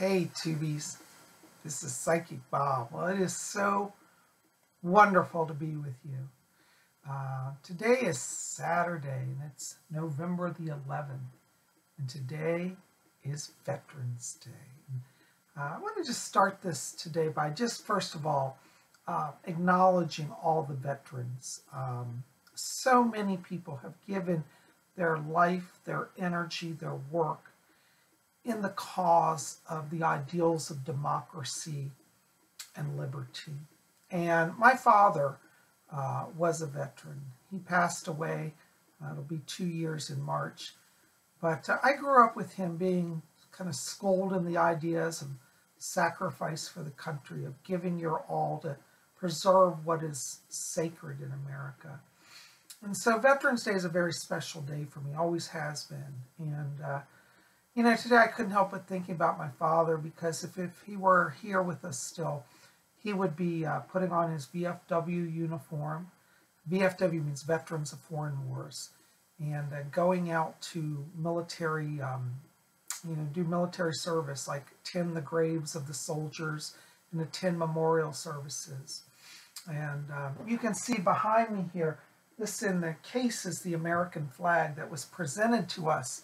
Hey Tubies, this is Psychic Bob. Well, it is so wonderful to be with you. Today is Saturday and it's November the 11th, and today is Veterans Day. I want to just start this today by just first of all acknowledging all the veterans. So many people have given their life, their energy, their work in the cause of the ideals of democracy and liberty. And my father was a veteran. He passed away, it'll be 2 years in March. But I grew up with him being kind of schooled in the ideas of sacrifice for the country, of giving your all to preserve what is sacred in America. And so Veterans Day is a very special day for me, always has been. And today I couldn't help but thinking about my father, because if he were here with us still, he would be putting on his VFW uniform. VFW means Veterans of Foreign Wars, and going out to military, do military service, like tend the graves of the soldiers and attend memorial services. And you can see behind me here, this in the case is the American flag that was presented to us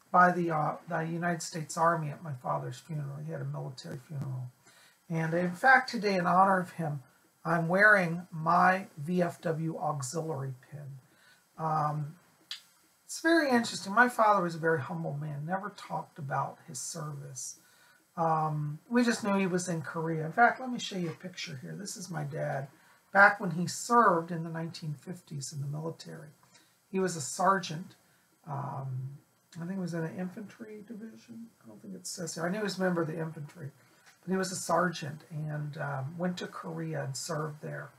by the United States Army at my father's funeral. He had a military funeral. And in fact, today, in honor of him, I'm wearing my VFW auxiliary pin. It's very interesting. My father was a very humble man, never talked about his service. We just knew he was in Korea. In fact, let me show you a picture here. This is my dad back when he served in the 1950s in the military. He was a sergeant. I think he was in an infantry division. I don't think it says here. I knew he was a member of the infantry, but he was a sergeant and went to Korea and served there.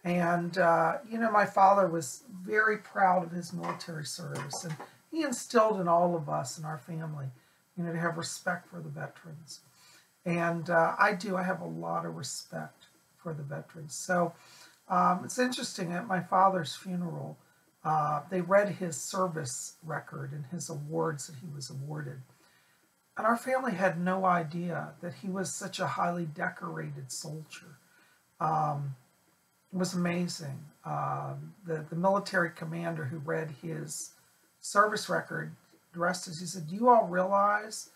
And, my father was very proud of his military service, and he instilled in all of us in our family, to have respect for the veterans. And I have a lot of respect for the veterans. So it's interesting, at my father's funeral, they read his service record and his awards that he was awarded. And our family had no idea that he was such a highly decorated soldier. It was amazing. The military commander who read his service record addressed us. He said, "Do you all realize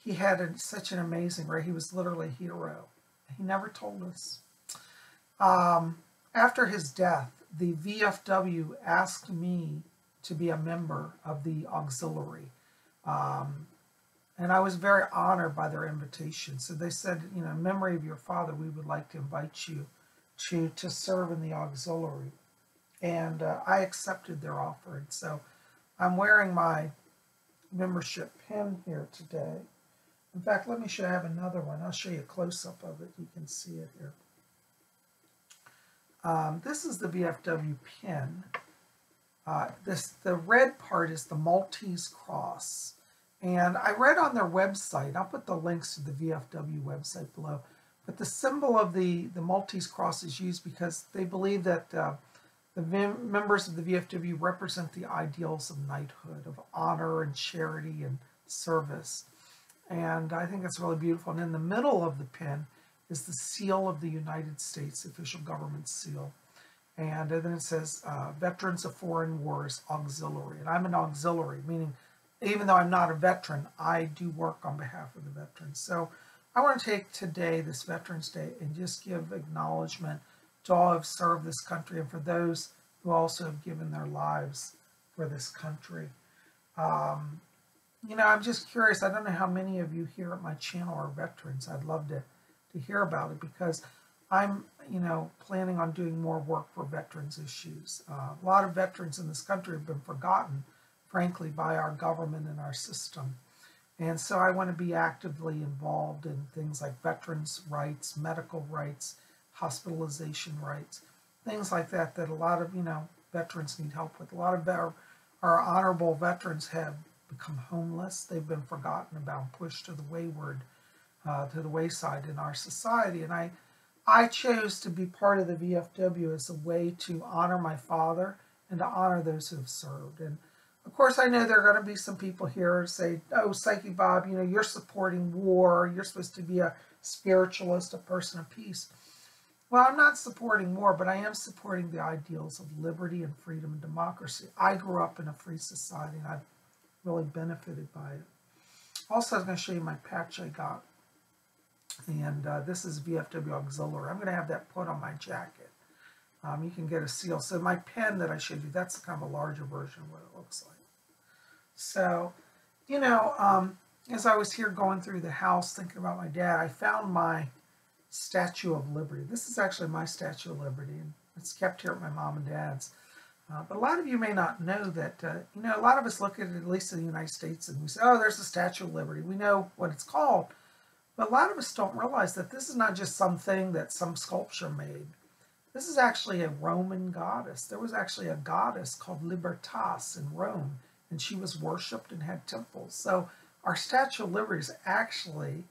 he had such an amazing rate? He was literally a hero." He never told us. After his death, the VFW asked me to be a member of the auxiliary. And I was very honored by their invitation. So they said, in memory of your father, we would like to invite you to serve in the auxiliary. And I accepted their offer. And so I'm wearing my membership pin here today. In fact, let me show you. I have another one. I'll show you a close-up of it. You can see it here. This is the VFW pin. The red part is the Maltese cross. And I read on their website, I'll put the links to the VFW website below, but the symbol of the Maltese cross is used because they believe that the members of the VFW represent the ideals of knighthood, of honor and charity and service. And I think that's really beautiful. And in the middle of the pin is the seal of the United States, official government seal. And then it says, Veterans of Foreign Wars Auxiliary. And I'm an auxiliary, meaning even though I'm not a veteran, I do work on behalf of the veterans. So I want to take today, this Veterans Day, and just give acknowledgement to all who have served this country and for those who also have given their lives for this country. I'm just curious. I don't know how many of you here at my channel are veterans. I'd love to hear about it, because I'm, planning on doing more work for veterans issues. A lot of veterans in this country have been forgotten, frankly, by our government and our system. And so I want to be actively involved in things like veterans' rights, medical rights, hospitalization rights, things like that a lot of, veterans need help with. A lot of our honorable veterans have become homeless. They've been forgotten about, pushed to the wayside in our society. And I chose to be part of the VFW as a way to honor my father and to honor those who have served. And Of course, I know there are going to be some people here who say, oh, Psychic Bob, you know, you're supporting war. You're supposed to be a spiritualist, a person of peace. Well, I'm not supporting war, but I am supporting the ideals of liberty and freedom and democracy. I grew up in a free society, and I've really benefited by it. Also, I was going to show you my patch I got. And this is VFW Auxiliary. I'm going to have that put on my jacket. You can get a seal. So my pen that I showed you, that's kind of a larger version of what it looks like. So, you know, as I was here going through the house thinking about my dad, I found my Statue of Liberty. This is actually my Statue of Liberty, and it's kept here at my mom and dad's. But a lot of you may not know that, you know, a lot of us look at least in the United States, and we say, oh, there's the Statue of Liberty. We know what it's called. But a lot of us don't realize that this is not just something that some sculpture made. This is actually a Roman goddess. There was actually a goddess called Libertas in Rome, and she was worshipped and had temples. So our Statue of Liberty is actually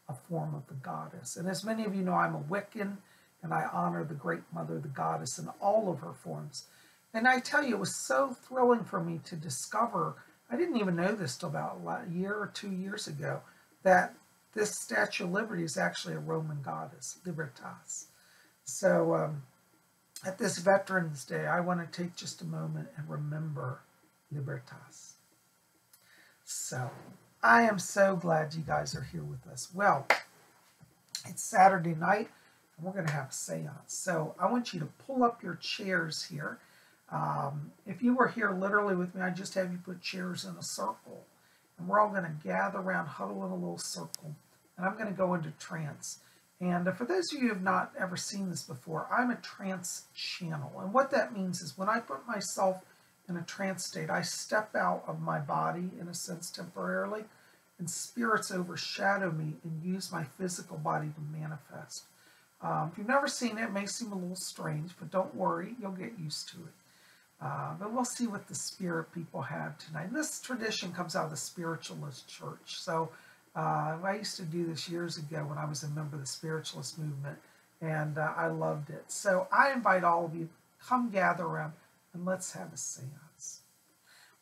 a form of the goddess. And as many of you know, I'm a Wiccan, and I honor the Great Mother, the goddess, in all of her forms. And I tell you, it was so thrilling for me to discover, I didn't even know this till about a year or 2 years ago, that this Statue of Liberty is actually a Roman goddess, Libertas. So at this Veterans Day, I want to take just a moment and remember Libertas. So I am so glad you guys are here with us. Well, it's Saturday night, and we're going to have a seance. So I want you to pull up your chairs here. If you were here literally with me, I'd just have you put chairs in a circle. And we're all going to gather around, huddle in a little circle. And I'm going to go into trance. And for those of you who have not ever seen this before, I'm a trance channel. And what that means is when I put myself in a trance state, I step out of my body, in a sense, temporarily, and spirits overshadow me and use my physical body to manifest. If you've never seen it, it may seem a little strange, but don't worry, you'll get used to it. But we'll see what the spirit people have tonight. And this tradition comes out of the Spiritualist Church. So I used to do this years ago when I was a member of the Spiritualist movement, and I loved it. So I invite all of you, come gather around, and let's have a seance.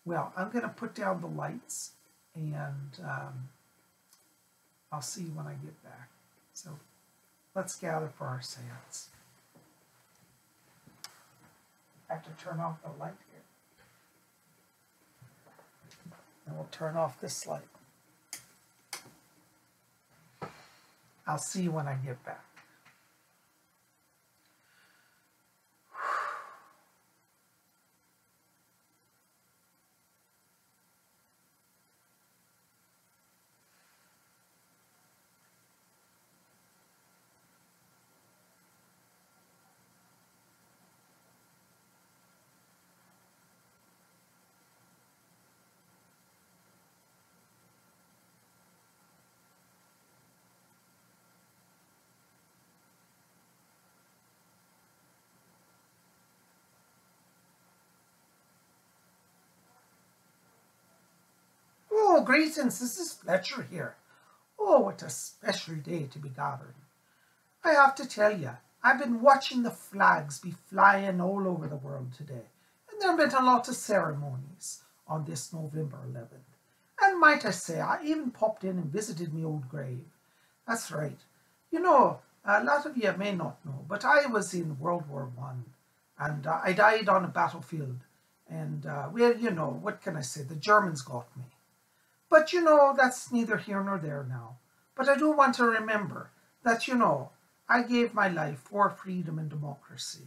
Well, I'm going to put down the lights, and I'll see you when I get back. So let's gather for our seance. I have to turn off the light here. And we'll turn off this light. I'll see you when I get back. Oh, greetings, this is Fletcher here. Oh, what a special day to be gathered. I have to tell you, I've been watching the flags be flying all over the world today, and there have been a lot of ceremonies on this November 11th. And might I say, I even popped in and visited my old grave. That's right. You know, a lot of you may not know, but I was in World War I, and I died on a battlefield. And, well, you know, what can I say? The Germans got me. But, you know, that's neither here nor there now. But I do want to remember that, you know, I gave my life for freedom and democracy.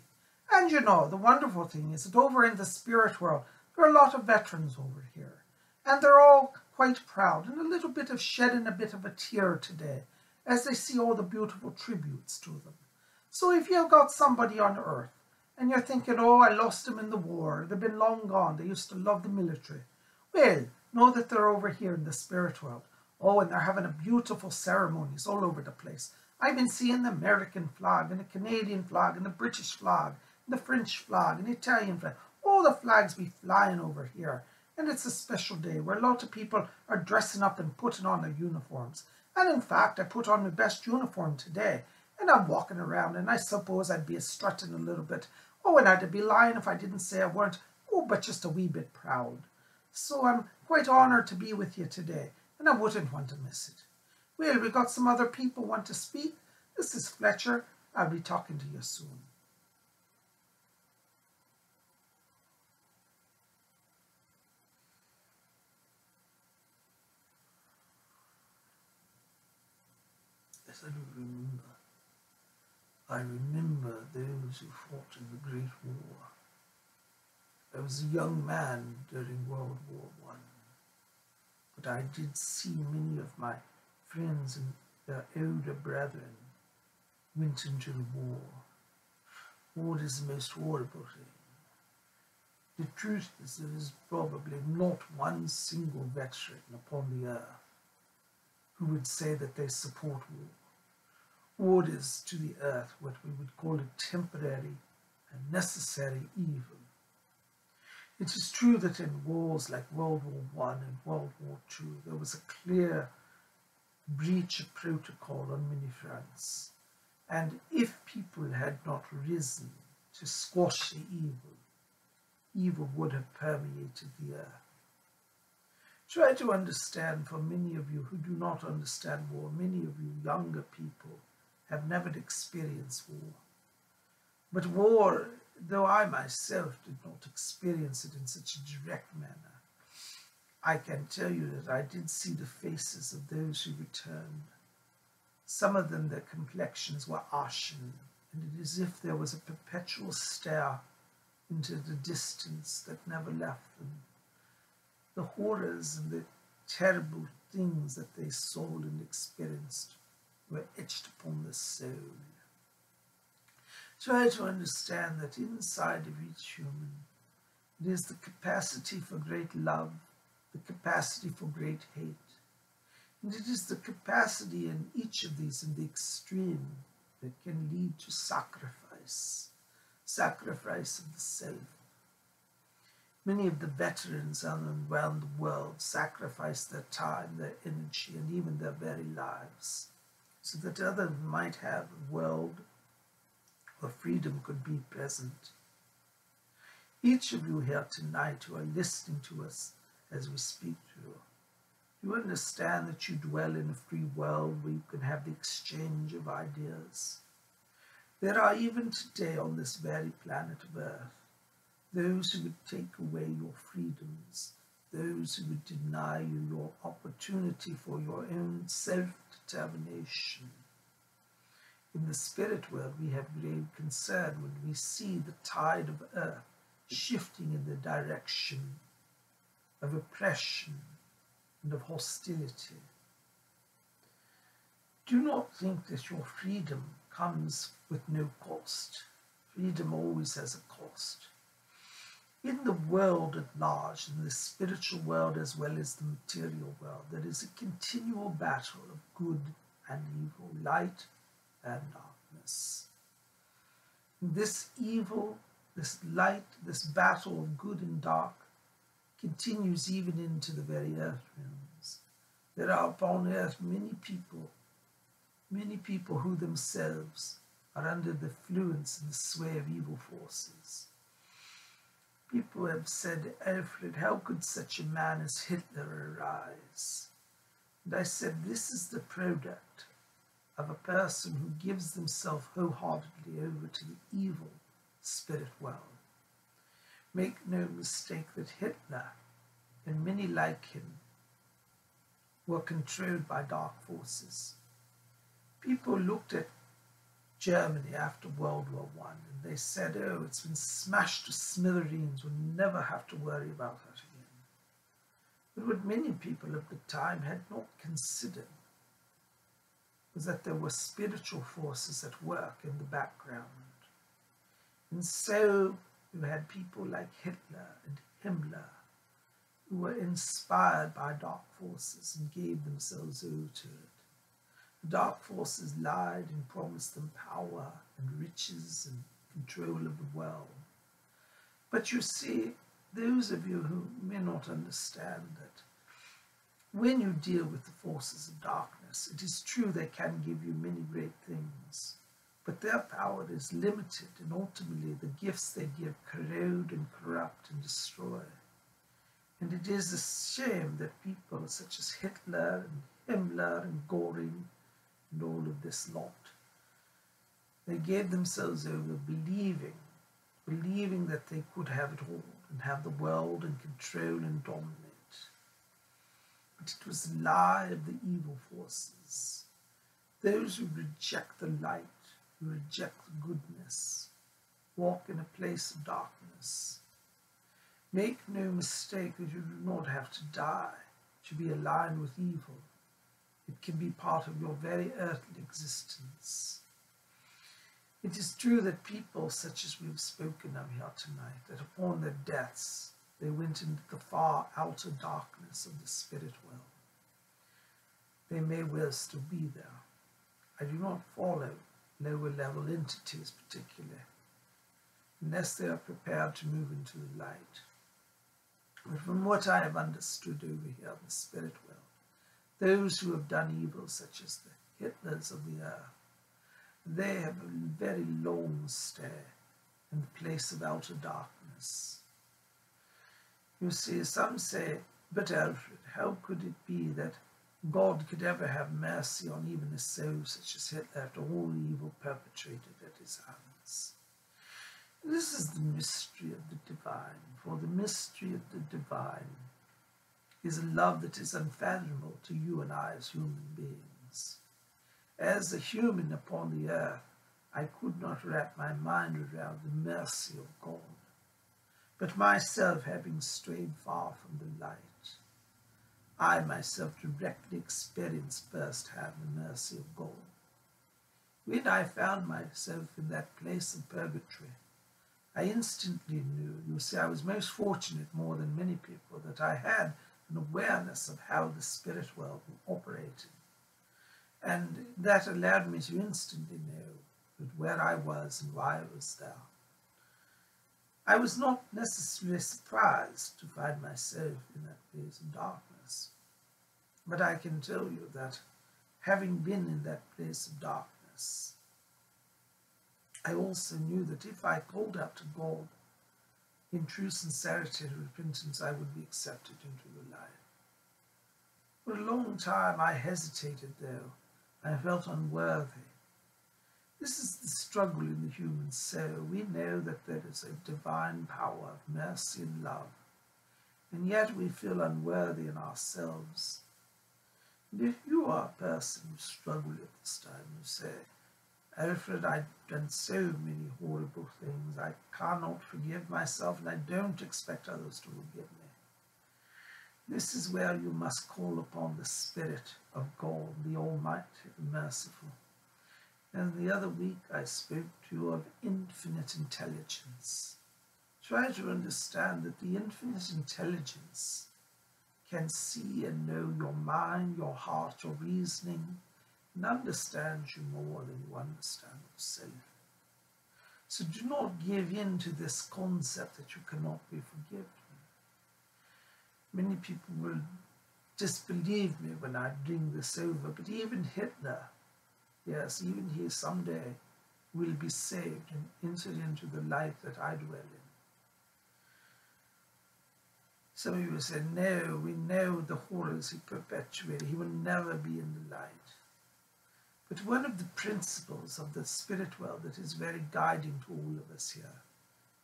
And, you know, the wonderful thing is that over in the spirit world, there are a lot of veterans over here. And they're all quite proud and a little bit of shedding a bit of a tear today as they see all the beautiful tributes to them. So if you've got somebody on earth and you're thinking, oh, I lost them in the war, they've been long gone, they used to love the military. Well, know that they're over here in the spirit world. Oh, and they're having a beautiful ceremonies all over the place. I've been seeing the American flag and the Canadian flag and the British flag and the French flag and the Italian flag. All the flags be flying over here. And it's a special day where a lot of people are dressing up and putting on their uniforms. And in fact, I put on my best uniform today. And I'm walking around, and I suppose I'd be strutting a little bit. Oh, and I'd be lying if I didn't say I weren't, oh, but just a wee bit proud. So I'm quite honored to be with you today, and I wouldn't want to miss it. Well, we got some other people want to speak. This is Fletcher. I'll be talking to you soon. Yes, I remember those who fought in the Great War. I was a young man during World War I, but I did see many of my friends and their older brethren went into the war. War is the most horrible thing. The truth is there is probably not one single veteran upon the earth who would say that they support war. War is to the earth what we would call a temporary and necessary evil. It is true that in wars like World War I and World War II, there was a clear breach of protocol on many fronts. And if people had not risen to squash the evil, evil would have permeated the earth. Try to understand, for many of you who do not understand war, many of you younger people have never experienced war. But war, though I myself did not experience it in such a direct manner, I can tell you that I did see the faces of those who returned. Some of them, their complexions were ashen, and it is as if there was a perpetual stare into the distance that never left them. The horrors and the terrible things that they saw and experienced were etched upon the soul. Try to understand that inside of each human, it is the capacity for great love, the capacity for great hate, and it is the capacity in each of these in the extreme that can lead to sacrifice of the self. Many of the veterans around the world sacrificed their time, their energy, and even their very lives so that others might have a world where freedom could be present. Each of you here tonight who are listening to us as we speak to you, you understand that you dwell in a free world where you can have the exchange of ideas. There are even today on this very planet of Earth those who would take away your freedoms, those who would deny you your opportunity for your own self-determination. In the spirit world, we have great concern when we see the tide of Earth shifting in the direction of oppression and of hostility. Do not think that your freedom comes with no cost. Freedom always has a cost. In the world at large, in the spiritual world as well as the material world, there is a continual battle of good and evil, light and darkness. This evil, this light, this battle of good and dark continues even into the very earth realms. There are upon earth many people who themselves are under the influence and the sway of evil forces. People have said, Alfred, how could such a man as Hitler arise? And I said, this is the product of a person who gives themselves wholeheartedly over to the evil spirit world. Make no mistake that Hitler and many like him were controlled by dark forces. People looked at Germany after World War I and they said, oh, it's been smashed to smithereens, we'll never have to worry about that again. But what many people at the time had not considered was that there were spiritual forces at work in the background. And so you had people like Hitler and Himmler who were inspired by dark forces and gave themselves over to it. The dark forces lied and promised them power and riches and control of the world. But you see, those of you who may not understand that when you deal with the forces of darkness, it is true they can give you many great things, but their power is limited, and ultimately the gifts they give corrode and corrupt and destroy. And it is a shame that people such as Hitler and Himmler and Göring and all of this lot, they gave themselves over believing that they could have it all and have the world and control and dominate. But it was a lie of the evil forces. Those who reject the light, who reject the goodness, walk in a place of darkness. Make no mistake that you do not have to die to be aligned with evil. It can be part of your very earthly existence. It is true that people such as we've spoken of here tonight, that upon their deaths they went into the far outer darkness of the spirit world. They may well still be there. I do not follow lower level entities particularly, unless they are prepared to move into the light. But from what I have understood over here in the spirit world, those who have done evil, such as the Hitlers of the earth, they have a very long stay in the place of outer darkness. You see, some say, but Alfred, how could it be that God could ever have mercy on even a soul such as Hitler after all the evil perpetrated at his hands? This is the mystery of the divine, for the mystery of the divine is a love that is unfathomable to you and I as human beings. As a human upon the earth, I could not wrap my mind around the mercy of God. But myself having strayed far from the light, I myself directly experienced firsthand the mercy of God. When I found myself in that place of purgatory, I instantly knew, you see, I was most fortunate more than many people, that I had an awareness of how the spirit world operated. And that allowed me to instantly know where I was and why I was there. I was not necessarily surprised to find myself in that place of darkness. But I can tell you that having been in that place of darkness, I also knew that if I called out to God in true sincerity and repentance, I would be accepted into the light. For a long time I hesitated, though. I felt unworthy. This is the struggle in the human soul. We know that there is a divine power of mercy and love, and yet we feel unworthy in ourselves. And if you are a person who struggles at this time, you say, Alfred, I've done so many horrible things. I cannot forgive myself, and I don't expect others to forgive me. This is where you must call upon the Spirit of God, the Almighty, the Merciful. And the other week I spoke to you of infinite intelligence. Try to understand that the infinite intelligence can see and know your mind, your heart, your reasoning, and understand you more than you understand yourself. So do not give in to this concept that you cannot be forgiven. Many people will disbelieve me when I bring this over, but even Hitler, yes, even he someday will be saved and enter into the light that I dwell in. Some of you say, no, we know the horrors he perpetuated. He will never be in the light. But one of the principles of the spirit world that is very guiding to all of us here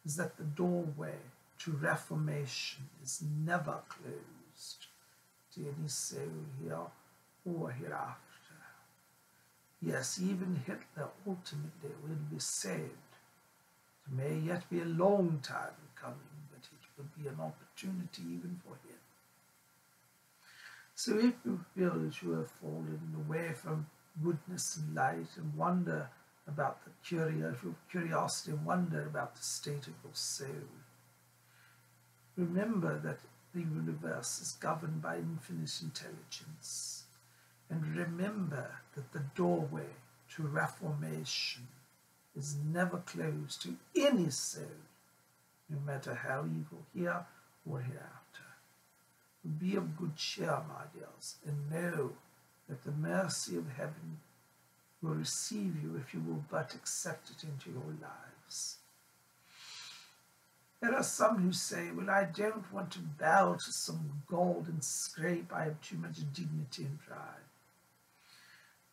is that the doorway to reformation is never closed to any soul here or hereafter. Yes, even Hitler ultimately will be saved. It may yet be a long time coming, but it will be an opportunity even for him. So if you feel that you have fallen away from goodness and light and wonder about the curiosity and wonder about the state of your soul, remember that the universe is governed by infinite intelligence. And remember that the doorway to reformation is never closed to any soul, no matter how evil here or hereafter. Be of good cheer, my dears, and know that the mercy of heaven will receive you if you will but accept it into your lives. There are some who say, well, I don't want to bow to some golden scrape. I have too much dignity and pride.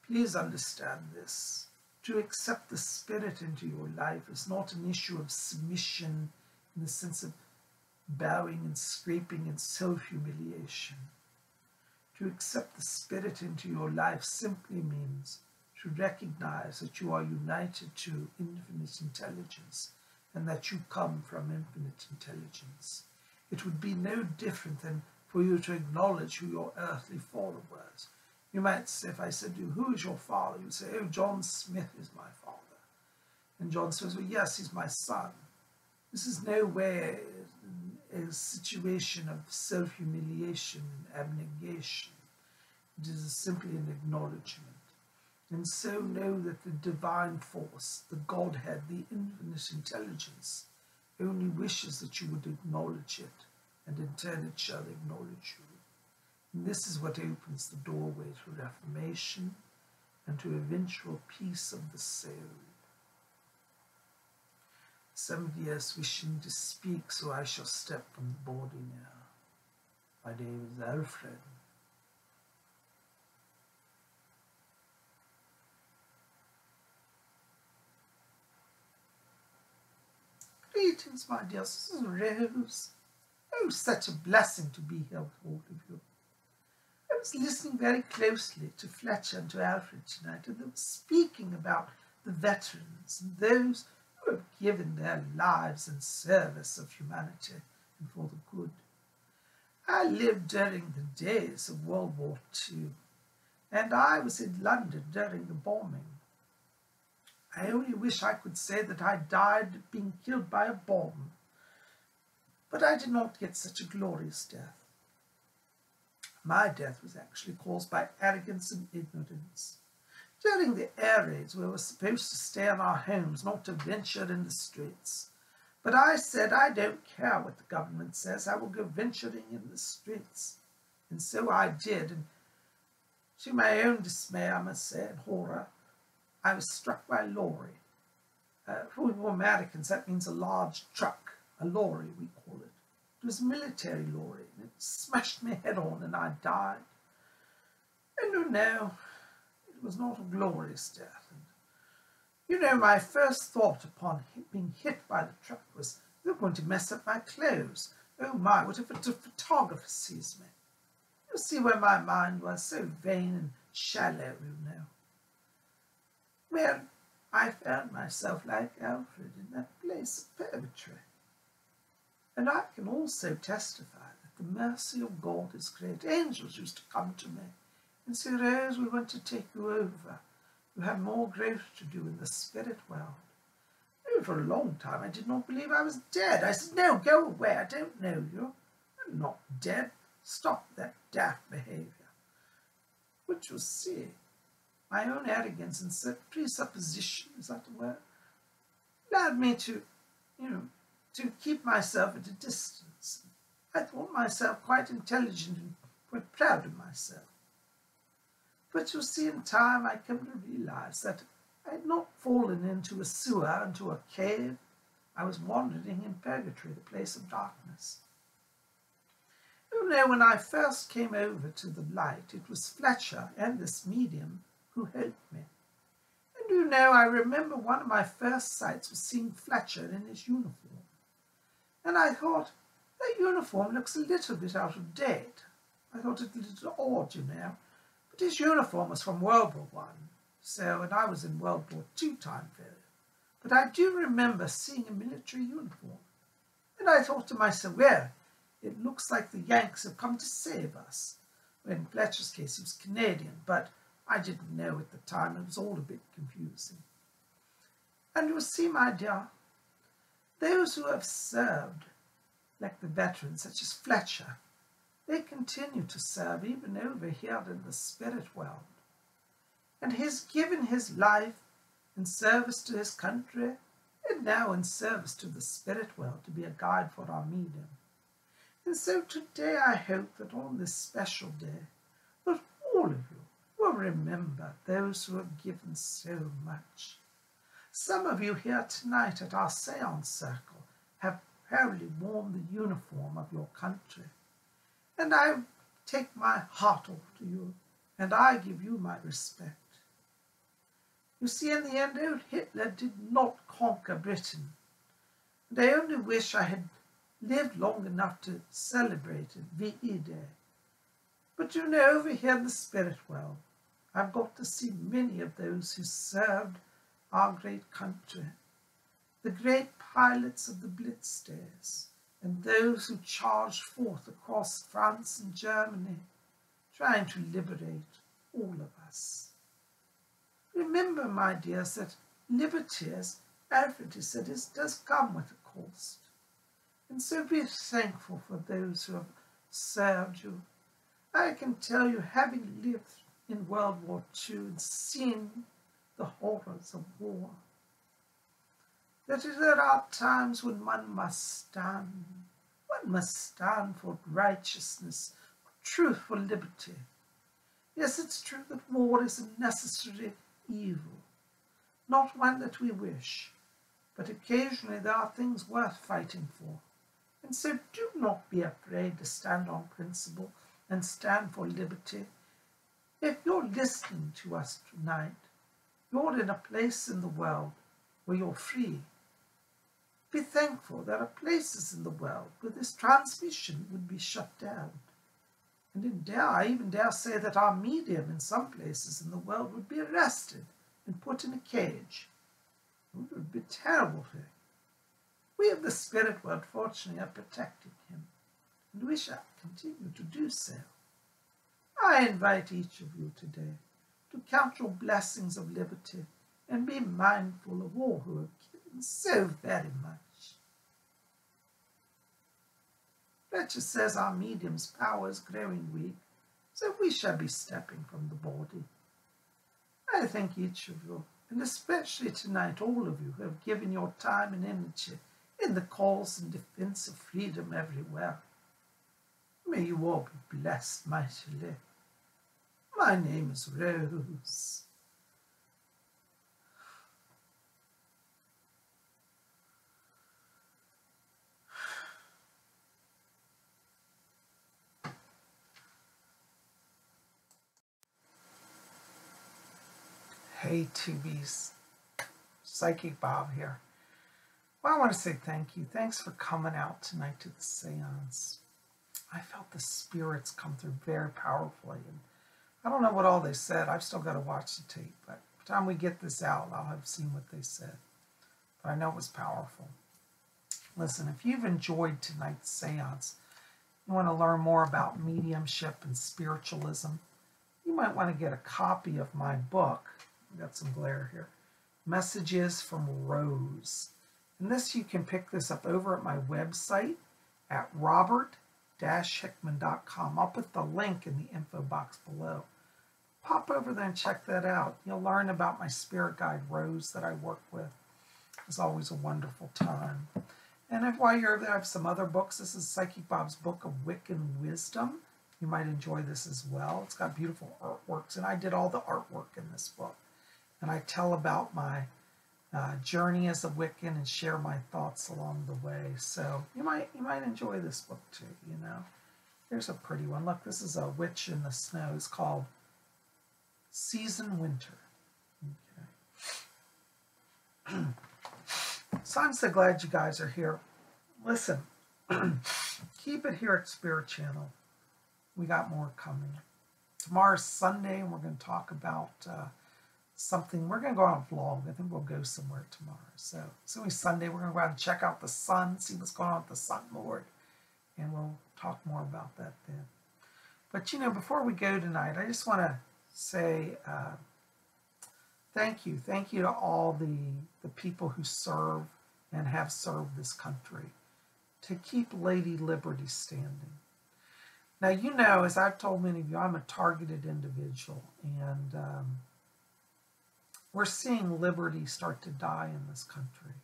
Please understand this. To accept the Spirit into your life is not an issue of submission in the sense of bowing and scraping and self-humiliation. To accept the Spirit into your life simply means to recognize that you are united to infinite intelligence and that you come from infinite intelligence. It would be no different than for you to acknowledge who your earthly father was. You might say, if I said to you, who is your father? You'd say, oh, John Smith is my father. And John says, well, yes, he's my son. This is no way a situation of self-humiliation and abnegation. It is simply an acknowledgement. And so know that the divine force, the Godhead, the infinite intelligence, only wishes that you would acknowledge it, and in turn it shall acknowledge you. And this is what opens the doorway to reformation and to eventual peace of the soul. Somebody else wishing to speak, so I shall step from the body now. My name is Alfred. Greetings, my dear. This is Rose. Oh, such a blessing to be here with all of you. I was listening very closely to Fletcher and to Alfred tonight, and they were speaking about the veterans and those who have given their lives in service of humanity and for the good. I lived during the days of World War II, and I was in London during the bombing. I only wish I could say that I died being killed by a bomb, but I did not get such a glorious death. My death was actually caused by arrogance and ignorance. During the air raids, we were supposed to stay in our homes, not to venture in the streets. But I said, I don't care what the government says, I will go venturing in the streets. And so I did, and to my own dismay, I must say, and horror, I was struck by a lorry. For Americans, that means a large truck, a lorry we call it. It was a military lorry, and it smashed me head on, and I died. And you know, it was not a glorious death. And, you know, my first thought upon being hit by the truck was, they're going to mess up my clothes. Oh my, what if a photographer sees me? You see where my mind was, so vain and shallow, you know. Well, I found myself like Alfred in that place of purgatory. And I can also testify that the mercy of God is great. Angels used to come to me and say, Rose, we want to take you over. You have more growth to do in the spirit world. And for a long time I did not believe I was dead. I said, no, go away, I don't know you. I'm not dead. Stop that daft behaviour. But you see, my own arrogance and presupposition, is that the word, allowed me to, to keep myself at a distance. I thought myself quite intelligent and quite proud of myself. But you see, in time I come to realize that I had not fallen into a sewer, into a cave. I was wandering in purgatory, the place of darkness. You know, when I first came over to the light, it was Fletcher and this medium who helped me. And you know, I remember one of my first sights was seeing Fletcher in his uniform. And I thought, that uniform looks a little bit out of date. I thought it a little odd, you know. But his uniform was from World War I, so, and I was in World War II time period. But I do remember seeing a military uniform. And I thought to myself, well, it looks like the Yanks have come to save us. In Fletcher's case, he was Canadian, but I didn't know at the time. It was all a bit confusing. And you see, my dear, those who have served, like the veterans, such as Fletcher, they continue to serve even over here in the spirit world. And he's given his life in service to his country and now in service to the spirit world to be a guide for our medium. And so today I hope that on this special day, that all of you will remember those who have given so much. Some of you here tonight at our Seance Circle have proudly worn the uniform of your country. And I take my hat off to you, and I give you my respect. You see, in the end, old Hitler did not conquer Britain, and I only wish I had lived long enough to celebrate it, VE Day. But you know, over here in the spirit world, I've got to see many of those who served our great country, the great pilots of the Blitz days, and those who charged forth across France and Germany, trying to liberate all of us. Remember, my dears, that liberty, as Alfred has said, does come with a cost. And so be thankful for those who have served you. I can tell you, having lived in World War II and seen the horrors of war, that there are times when one must stand. One must stand for righteousness, for truth, for liberty. Yes, it's true that war is a necessary evil, not one that we wish, but occasionally there are things worth fighting for. And so do not be afraid to stand on principle and stand for liberty. If you're listening to us tonight, you're in a place in the world where you're free. Be thankful there are places in the world where this transmission would be shut down. And I even dare say that our medium in some places in the world would be arrested and put in a cage. It would be a terrible thing. We of the spirit world, fortunately, are protecting him, and we shall continue to do so. I invite each of you today to count your blessings of liberty and be mindful of all who have given so very much. Fletcher says our medium's power is growing weak, so we shall be stepping from the body. I thank each of you, and especially tonight all of you who have given your time and energy in the cause and defense of freedom everywhere. May you all be blessed mightily. My name is Rose. Hey, 2Bs. Psychic Bob here. Well, I want to say thank you. Thanks for coming out tonight to the seance. I felt the spirits come through very powerfully. And I don't know what all they said. I've still got to watch the tape. But by the time we get this out, I'll have seen what they said. But I know it was powerful. Listen, if you've enjoyed tonight's seance, you want to learn more about mediumship and spiritualism, you might want to get a copy of my book. I've got some glare here. Messages from Rose. And this, you can pick this up over at my website at robert-hickman.com. I'll put the link in the info box below. Pop over there and check that out. You'll learn about my spirit guide, Rose, that I work with. It's always a wonderful time. And if while you're there, I have some other books. This is Psychic Bob's Book of Wiccan Wisdom. You might enjoy this as well. It's got beautiful artworks, and I did all the artwork in this book. And I tell about my journey as a Wiccan and share my thoughts along the way. So you might enjoy this book too, you know. Here's a pretty one. Look, this is a witch in the snow. It's called Season Winter. Okay. So I'm so glad you guys are here. Listen, keep it here at Spirit Channel. We got more coming. Tomorrow's Sunday, and we're going to talk about something. We're going to go on a vlog. I think we'll go somewhere tomorrow. So it's only Sunday. We're going to go out and check out the sun, see what's going on with the Sun Lord, and we'll talk more about that then. But, you know, before we go tonight, I just want to say thank you. Thank you to all the people who serve and have served this country to keep Lady Liberty standing. Now, you know, as I've told many of you, I'm a targeted individual, and we're seeing liberty start to die in this country.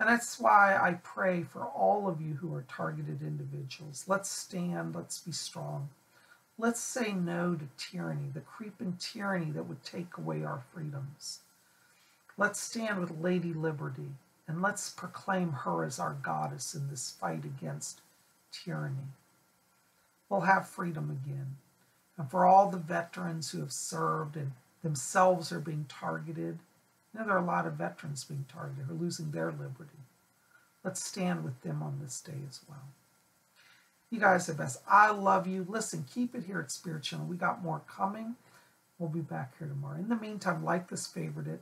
And that's why I pray for all of you who are targeted individuals. Let's stand, let's be strong. Let's say no to tyranny, the creeping tyranny that would take away our freedoms. Let's stand with Lady Liberty And let's proclaim her as our goddess in this fight against tyranny. We'll have freedom again. And for all the veterans who have served and themselves are being targeted, you know, there are a lot of veterans being targeted who are losing their liberty. Let's stand with them on this day as well. You guys are the best. I love you. Listen, keep it here at Spirit Channel. We got more coming. We'll be back here tomorrow. In the meantime, like this, favorite it,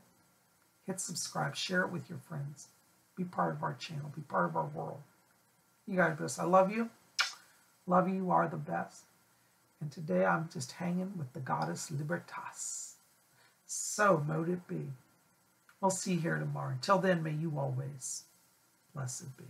hit subscribe, share it with your friends. Be part of our channel. Be part of our world. You guys are the best. I love you. Love you. You are the best. And today I'm just hanging with the goddess Libertas. So mote it be. We'll see you here tomorrow. Until then, may you always blessed be.